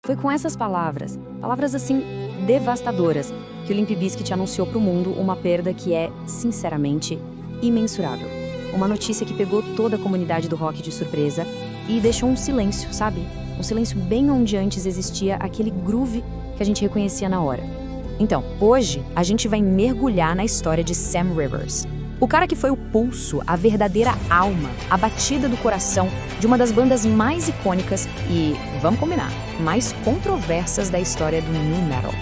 Foi com essas palavras assim, devastadoras, que o Limp Bizkit anunciou para o mundo uma perda que é, sinceramente, imensurável. Uma notícia que pegou toda a comunidade do rock de surpresa e deixou um silêncio, sabe? Um silêncio bem onde antes existia aquele groove que a gente reconhecia na hora. Então, hoje, a gente vai mergulhar na história de Sam Rivers. O cara que foi o pulso, a verdadeira alma, a batida do coração de uma das bandas mais icônicas e, vamos combinar, mais controversas da história do nu metal.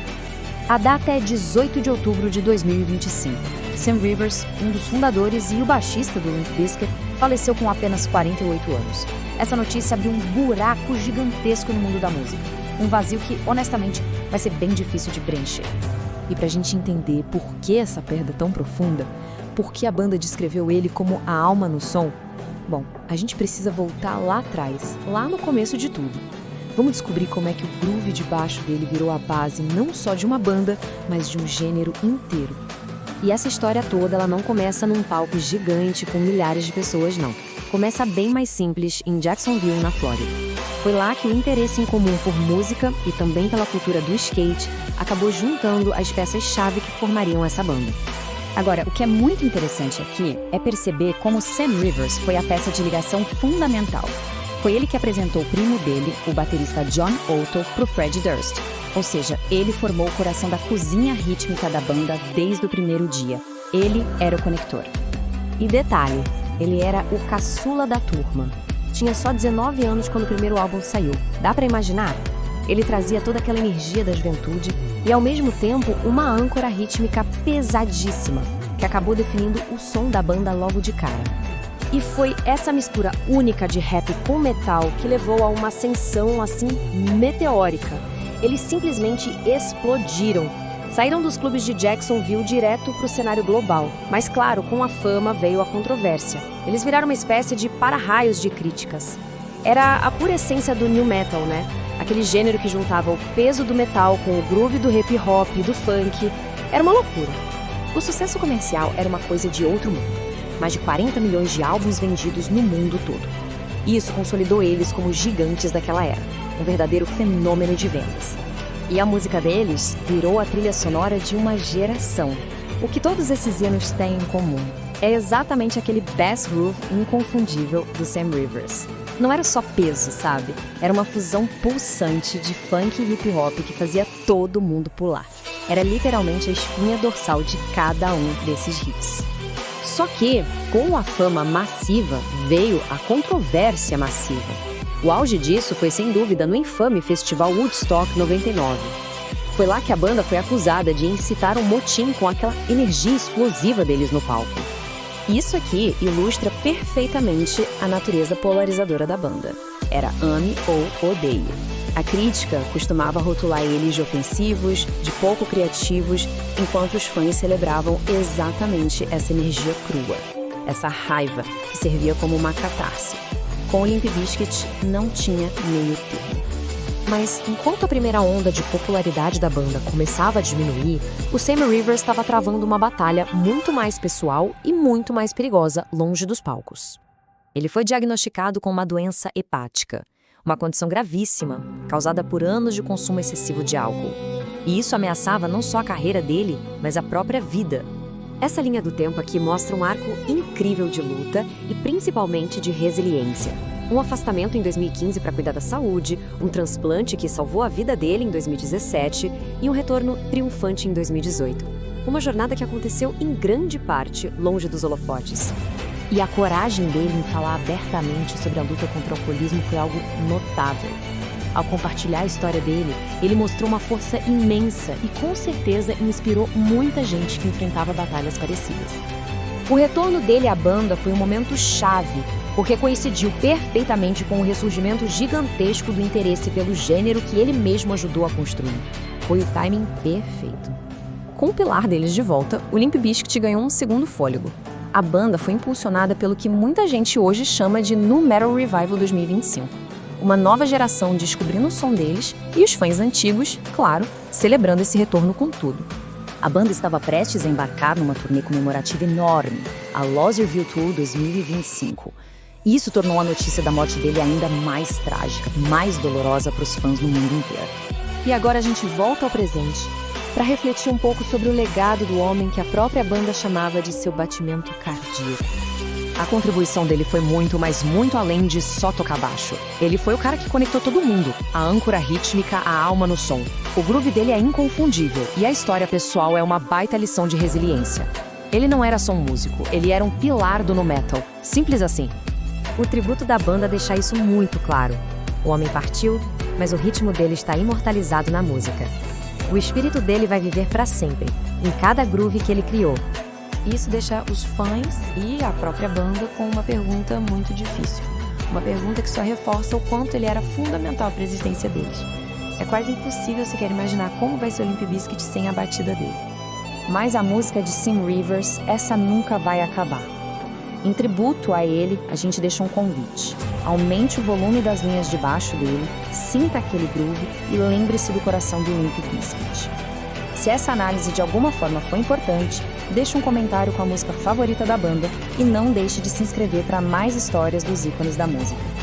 A data é 18 de outubro de 2025. Sam Rivers, um dos fundadores e o baixista do Limp Bizkit, faleceu com apenas 48 anos. Essa notícia abriu um buraco gigantesco no mundo da música. Um vazio que, honestamente, vai ser bem difícil de preencher. E pra gente entender por que essa perda tão profunda, por que a banda descreveu ele como a alma no som, bom, a gente precisa voltar lá atrás, lá no começo de tudo. Vamos descobrir como é que o groove de baixo dele virou a base não só de uma banda, mas de um gênero inteiro. E essa história toda, ela não começa num palco gigante com milhares de pessoas, não. Começa bem mais simples, em Jacksonville, na Flórida. Foi lá que o interesse em comum por música e também pela cultura do skate acabou juntando as peças-chave que formariam essa banda. Agora, o que é muito interessante aqui é perceber como Sam Rivers foi a peça de ligação fundamental. Foi ele que apresentou o primo dele, o baterista John Otto, pro Fred Durst. Ou seja, ele formou o coração da cozinha rítmica da banda desde o primeiro dia. Ele era o conector. E detalhe, ele era o caçula da turma. Tinha só 19 anos quando o primeiro álbum saiu. Dá pra imaginar? Ele trazia toda aquela energia da juventude e, ao mesmo tempo, uma âncora rítmica pesadíssima, que acabou definindo o som da banda logo de cara. E foi essa mistura única de rap com metal que levou a uma ascensão, assim, meteórica. Eles simplesmente explodiram. Saíram dos clubes de Jacksonville direto para o cenário global. Mas, claro, com a fama veio a controvérsia. Eles viraram uma espécie de para-raios de críticas. Era a pura essência do new metal, né? Aquele gênero que juntava o peso do metal com o groove do hip hop, do funk. Era uma loucura. O sucesso comercial era uma coisa de outro mundo. Mais de 40 milhões de álbuns vendidos no mundo todo. Isso consolidou eles como gigantes daquela era. Um verdadeiro fenômeno de vendas. E a música deles virou a trilha sonora de uma geração. O que todos esses hinos têm em comum é exatamente aquele bass groove inconfundível do Sam Rivers. Não era só peso, sabe? Era uma fusão pulsante de funk e hip hop que fazia todo mundo pular. Era literalmente a espinha dorsal de cada um desses hits. Só que, com a fama massiva, veio a controvérsia massiva. O auge disso foi, sem dúvida, no infame Festival Woodstock 99. Foi lá que a banda foi acusada de incitar um motim com aquela energia explosiva deles no palco. Isso aqui ilustra perfeitamente a natureza polarizadora da banda. Era ame ou odeie. A crítica costumava rotular eles de ofensivos, de pouco criativos, enquanto os fãs celebravam exatamente essa energia crua, essa raiva que servia como uma catarse. Com o Limp Bizkit não tinha meio termo. Mas, enquanto a primeira onda de popularidade da banda começava a diminuir, o Sam Rivers estava travando uma batalha muito mais pessoal e muito mais perigosa longe dos palcos. Ele foi diagnosticado com uma doença hepática, uma condição gravíssima, causada por anos de consumo excessivo de álcool. E isso ameaçava não só a carreira dele, mas a própria vida. Essa linha do tempo aqui mostra um arco incrível de luta e principalmente de resiliência. Um afastamento em 2015 para cuidar da saúde, um transplante que salvou a vida dele em 2017 e um retorno triunfante em 2018. Uma jornada que aconteceu em grande parte longe dos holofotes. E a coragem dele em falar abertamente sobre a luta contra o alcoolismo foi algo notável. Ao compartilhar a história dele, ele mostrou uma força imensa e com certeza inspirou muita gente que enfrentava batalhas parecidas. O retorno dele à banda foi um momento chave, porque coincidiu perfeitamente com o ressurgimento gigantesco do interesse pelo gênero que ele mesmo ajudou a construir. Foi o timing perfeito. Com o pilar deles de volta, o Limp Bizkit ganhou um segundo fôlego. A banda foi impulsionada pelo que muita gente hoje chama de Nu Metal Revival 2025. Uma nova geração descobrindo o som deles e os fãs antigos, claro, celebrando esse retorno com tudo. A banda estava prestes a embarcar numa turnê comemorativa enorme, a Loserville Tour 2025. E isso tornou a notícia da morte dele ainda mais trágica, mais dolorosa para os fãs no mundo inteiro. E agora a gente volta ao presente, para refletir um pouco sobre o legado do homem que a própria banda chamava de seu batimento cardíaco. A contribuição dele foi muito, mas muito além de só tocar baixo. Ele foi o cara que conectou todo mundo, a âncora rítmica, a alma no som. O groove dele é inconfundível e a história pessoal é uma baita lição de resiliência. Ele não era só um músico, ele era um pilar do nu metal. Simples assim. O tributo da banda deixa isso muito claro. O homem partiu, mas o ritmo dele está imortalizado na música. O espírito dele vai viver para sempre, em cada groove que ele criou. Isso deixa os fãs e a própria banda com uma pergunta muito difícil. Uma pergunta que só reforça o quanto ele era fundamental para a existência deles. É quase impossível sequer imaginar como vai ser o Limp Bizkit sem a batida dele. Mas a música de Sim Rivers, essa nunca vai acabar. Em tributo a ele, a gente deixa um convite. Aumente o volume das linhas de baixo dele, sinta aquele groove e lembre-se do coração do Limp Bizkit. Se essa análise de alguma forma foi importante, deixe um comentário com a música favorita da banda e não deixe de se inscrever para mais histórias dos ícones da música.